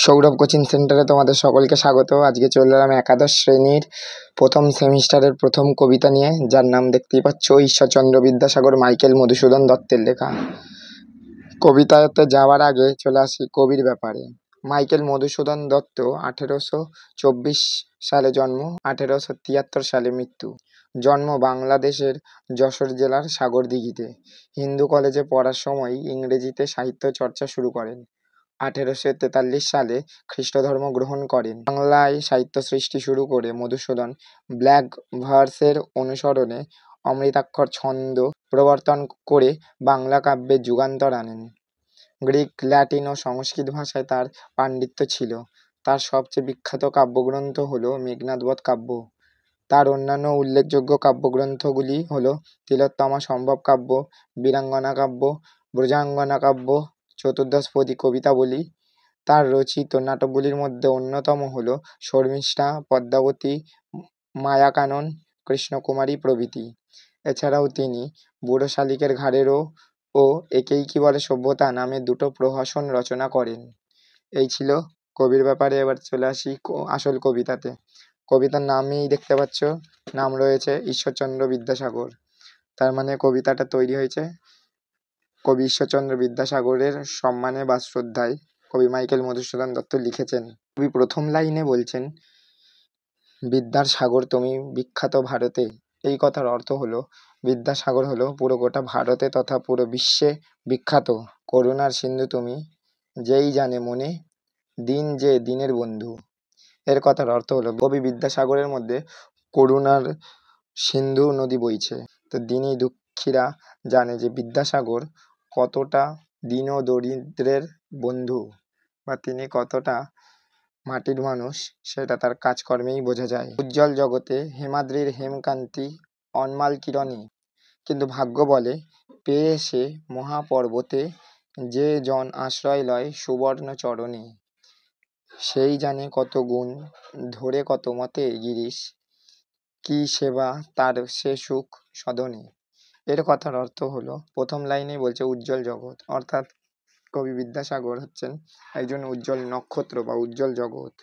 Sourav coaching সেন্টারে তোমাদের সকলকে স্বাগত। আজকে চলে এলাম একাদশ শ্রেণীর প্রথম সেমিস্টারের প্রথম কবিতা নিয়ে, যার নাম দেখতেই পাচ্ছ, ঈশ্বরচন্দ্র বিদ্যাসাগর মাইকেল মধুসূদন দত্তের লেখা। কবিতাতে যাওয়ার আগে চলে আসি কবির ব্যাপারে। মাইকেল মধুসূদন দত্ত 1824 সালে জন্ম, 1873 সালে মৃত্যু। জন্ম বাংলাদেশের যশোর জেলার সাগরদিঘিতে। হিন্দু কলেজে পড়ার সময় ইংরেজিতে সাহিত্য চর্চা শুরু করেন। 1843 সালে খ্রিস্টধর্ম গ্রহণ করেন। বাংলায় সাহিত্য সৃষ্টি শুরু করে মধুসূদন ব্ল্যাক ভার্সের অনুসরণে অমৃতাক্ষর ছন্দ প্রবর্তন করে বাংলা কাব্যে যুগান্তর আনেন। গ্রিক, ল্যাটিন ও সংস্কৃত ভাষায় তার পাণ্ডিত্য ছিল। তার সবচেয়ে বিখ্যাত কাব্যগ্রন্থ হল মেঘনাদবধ কাব্য। তার অন্যান্য উল্লেখযোগ্য কাব্যগ্রন্থগুলি হল তিলোত্তমা সম্ভব কাব্য, বীরাঙ্গনা কাব্য, ব্রজাঙ্গনা কাব্য, চতুর্দশপদী কবিতাবলী। তার রচিত নাটকগুলির মধ্যে অন্যতম হল শর্মিষ্ঠা, পদ্মাবতী, মায়াকানন, কৃষ্ণকুমারী প্রভৃতি। এছাড়াও তিনি বুড়ো শালিকের ঘাড়েরও ও একেই কি বলে সভ্যতা নামে দুটো প্রহসন রচনা করেন। এই ছিল কবির ব্যাপারে। এবার চলে আসি আসল কবিতাতে। কবিতার নামেই দেখতে পাচ্ছ, নাম রয়েছে ঈশ্বরচন্দ্র বিদ্যাসাগর। তার মানে কবিতাটা তৈরি হয়েছে কবি ঈশ্বরচন্দ্র বিদ্যাসাগরের সম্মানে বা শ্রদ্ধায় কবি মাইকেল মধুসূদন দত্ত লিখেছেন। কবি প্রথম লাইনে বলছেন, বিদ্যার সাগর তুমি বিখ্যাত ভারতে। এই কথার অর্থ হলো বিদ্যাসাগর হলো পুরো গোটা ভারতে তথা পুরো বিশ্বে বিখ্যাত। করুণার সিন্ধু তুমি, যেই জানে মনে, দিন যে দিনের বন্ধু। এর কথার অর্থ হলো কবি বিদ্যাসাগরের মধ্যে করুণার সিন্ধু নদী বইছে। তো দিনী দুঃখীরা জানে যে বিদ্যাসাগর কতটা দীন ও দরিদ্রের বন্ধু, বা তিনি কতটা মাটির মানুষ, সেটা তার কাজকর্মেই বোঝা যায়। উজ্জ্বল জগতে হেমাদ্রির হেমকান্তি অনমাল কিরণে, কিন্তু ভাগ্য বলে পেয়ে সে মহাপর্বতে, যে জন আশ্রয় লয় সুবর্ণ চরণে। সেই জানে কত গুণ ধরে কত মতে গিরিশ, কি সেবা তার সে সুখ সদনে। এর কথার অর্থ হলো, প্রথম লাইনেই বলছে উজ্জ্বল জগৎ, অর্থাৎ কবি বিদ্যাসাগর হচ্ছেন একজন উজ্জ্বল নক্ষত্র বা উজ্জ্বল জগৎ,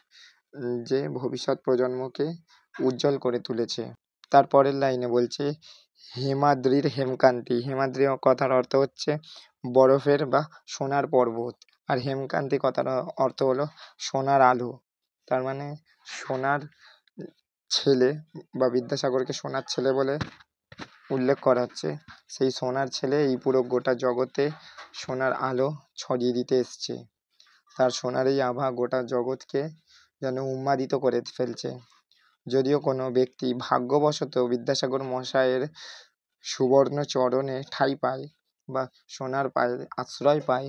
যে ভবিষ্যৎ প্রজন্মকে উজ্জ্বল করে তুলেছে। তারপরের লাইনে বলছে হেমাদ্রির হেমকান্তি। হেমাদ্রি কথার অর্থ হচ্ছে বরফের বা সোনার পর্বত, আর হেমকান্তি কথার অর্থ হলো সোনার আলো। তার মানে সোনার ছেলে, বা বিদ্যাসাগরকে সোনার ছেলে বলে উল্লেখ করা হচ্ছে। সেই সোনার ছেলে এই পুরো গোটা জগতে সোনার আলো ছড়িয়ে দিতে এসছে। তার সোনার এই আভা গোটা জগৎকে যেন উন্মাদিত করে ফেলছে। যদিও কোনো ব্যক্তি ভাগ্যবশত বিদ্যাসাগর মশাইয়ের সুবর্ণ চরণে ঠাঁই পায় বা সোনার পায়ে আশ্রয় পায়,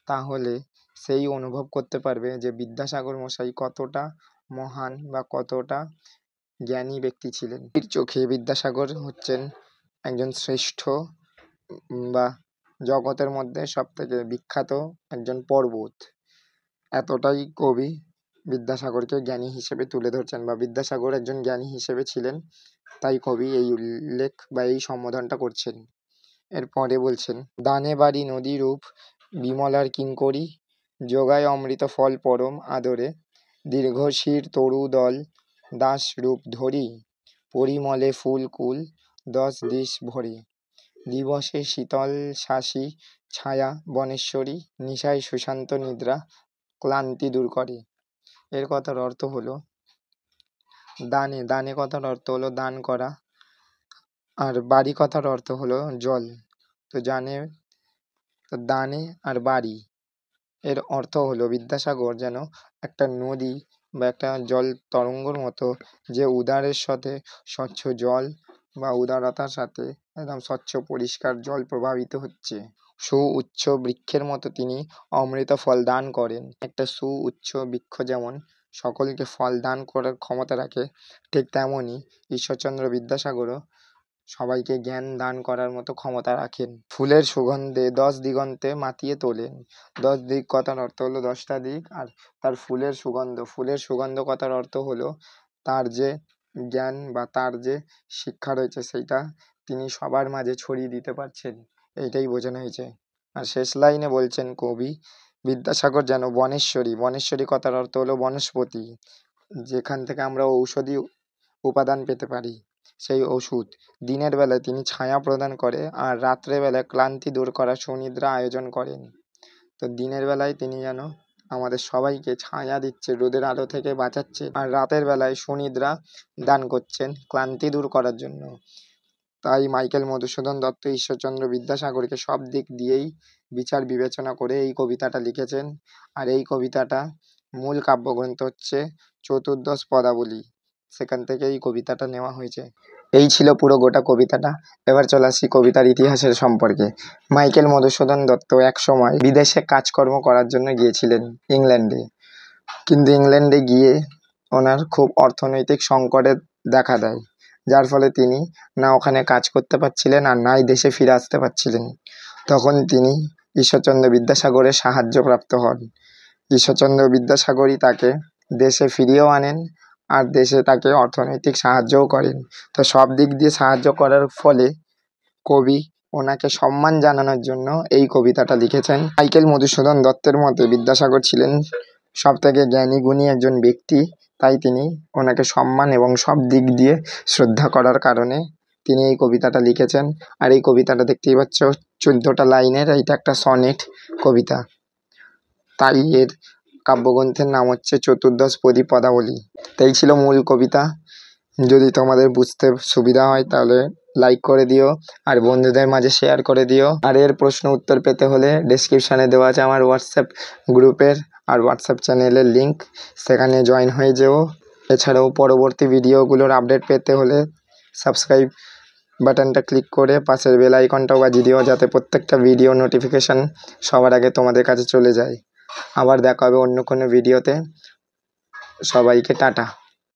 তাহলে সেই অনুভব করতে পারবে যে বিদ্যাসাগর মশাই কতটা মহান বা কতটা জ্ঞানী ব্যক্তি ছিলেন। এর চোখে বিদ্যাসাগর হচ্ছেন একজন শ্রেষ্ঠ বা জগতের মধ্যে সব থেকে বিখ্যাত একজন পর্বত। এতটাই কবি বিদ্যাসাগরকে জ্ঞানী হিসেবে তুলে ধরছেন, বা বিদ্যাসাগর একজন জ্ঞানী হিসেবে ছিলেন, তাই কবি এই উল্লেখ বা এই সম্বোধনটা করছেন। এরপরে বলছেন, দানে বাড়ি নদী রূপ বিমলার কিঙ্করী, যোগায় অমৃত ফল পরম আদরে, দীর্ঘশির তরু দল দাস রূপ ধরি, পরিমলে ফুল কুল 10 দিশ ভরে, দিবসে শীতল শাসী ছায়া বনেশ্বরী, নিশায় সুশান্ত নিদ্রা ক্লান্তি দূর করে। এর কথার অর্থ হলো দানে, দানে কথার অর্থ হলো দান করা, আর বাড়ি কথার অর্থ হলো জল। তো জানে, তো দানে আর বাড়ি এর অর্থ হলো বিদ্যাসাগর যেন একটা নদী বা একটা জল তরঙ্গর মতো, যে উদারের সাথে স্বচ্ছ জল বা উদারতার সাথে একদম স্বচ্ছ পরিষ্কার জল প্রবাহিত হচ্ছে। সুউচ্চ বৃক্ষের মতো তিনি অমৃত ফল দান করেন। একটা সুউচ্চ বৃক্ষ যেমন সকলকে ফল দান করার ক্ষমতা রাখে, ঠিক তেমনই ঈশ্বরচন্দ্র বিদ্যাসাগরও সবাইকে জ্ঞান দান করার মতো ক্ষমতা রাখেন। ফুলের সুগন্ধে 10 দিগন্তে মাতিয়ে তোলেন। 10 দিক কথার অর্থ হলো 10টা দিক, আর তার ফুলের সুগন্ধ, ফুলের সুগন্ধ কথার অর্থ হলো তার যে জ্ঞান বা তার যে শিক্ষা রয়েছে সেইটা তিনি সবার মাঝে ছড়িয়ে দিতে পারছেন, এইটাই বোঝানো হয়েছে। আর শেষ লাইনে বলছেন কবি, বিদ্যাসাগর যেন বনেশ্বরী, বনেশ্বরী কথার অর্থ হলো বনস্পতি, যেখান থেকে আমরা ঔষধি উপাদান পেতে পারি। সেই ওষুধ দিনের বেলায় তিনি ছায়া প্রদান করে আর রাত্রেবেলায় ক্লান্তি দূর করার সুনিদ্রা আয়োজন করেন। তো দিনের বেলায় তিনি যেন আমাদের সবাইকে ছায়া দিচ্ছে, রোদের আলো থেকে বাঁচাচ্ছে, আর রাতের বেলায় সুনিদ্রা দান করছেন ক্লান্তি দূর করার জন্য। তাই মাইকেল মধুসূদন দত্ত ঈশ্বরচন্দ্র বিদ্যাসাগরকে সব দিক দিয়েই বিচার বিবেচনা করে এই কবিতাটা লিখেছেন। আর এই কবিতাটা মূল কাব্যগ্রন্থ হচ্ছে চতুর্দশ পদাবলী, সেখান থেকে এই কবিতাটা নেওয়া হয়েছে। এই ছিল পুরো গোটা কবিতাটা। এবার চলে আসি কবিতার ইতিহাসের সম্পর্কে। মাইকেল মধুসূদন দত্ত এক সময় বিদেশে কাজকর্ম করার জন্য গিয়েছিলেন ইংল্যান্ডে, কিন্তু ইংল্যান্ডে গিয়ে ওনার খুব অর্থনৈতিক সংকটের দেখা দেয়, যার ফলে তিনি না ওখানে কাজ করতে পারছিলেন আর নাই দেশে ফিরে আসতে পারছিলেন। তখন তিনি ঈশ্বরচন্দ্র বিদ্যাসাগরের সাহায্য প্রাপ্ত হন। ঈশ্বরচন্দ্র বিদ্যাসাগরই তাকে দেশে ফিরিয়েও আনেন আর দেশে তাকে অর্থনৈতিক সাহায্যও করেন। তো সব দিক দিয়ে সাহায্য করার ফলে কবি ওনাকে সম্মান জানানোর জন্য এই কবিতাটা লিখেছেন। মাইকেল মধুসূদন দত্তের মতে বিদ্যাসাগর ছিলেন সব থেকে জ্ঞানী গুণী একজন ব্যক্তি, তাই তিনি ওনাকে সম্মান এবং সব দিক দিয়ে শ্রদ্ধা করার কারণে তিনি এই কবিতাটা লিখেছেন। আর এই কবিতাটা দেখতেই পাচ্ছ 14টা লাইনের, এইটা একটা সনেট কবিতা, তাই এর কাব্যগ্রন্থের নাম হচ্ছে চতুর্দশ পদাবলী। তাই ছিল মূল কবিতা। যদি তোমাদের বুঝতে সুবিধা হয় তাহলে লাইক করে দিও আর বন্ধুদের মাঝে শেয়ার করে দিও। আর এর প্রশ্ন উত্তর পেতে হলে ডেসক্রিপশানে দেওয়া আছে আমার হোয়াটসঅ্যাপ গ্রুপের আর হোয়াটসঅ্যাপ চ্যানেলের লিঙ্ক, সেখানে জয়েন হয়ে যেও। এছাড়াও পরবর্তী ভিডিওগুলোর আপডেট পেতে হলে সাবস্ক্রাইব বাটনটা ক্লিক করে পাশের বেল আইকনটাও বাজিয়ে দিও, যাতে প্রত্যেকটা ভিডিও নোটিফিকেশান সবার আগে তোমাদের কাছে চলে যায়। আবার দেখা হবে অন্য কোনো ভিডিওতে। সবাইকে টাটা।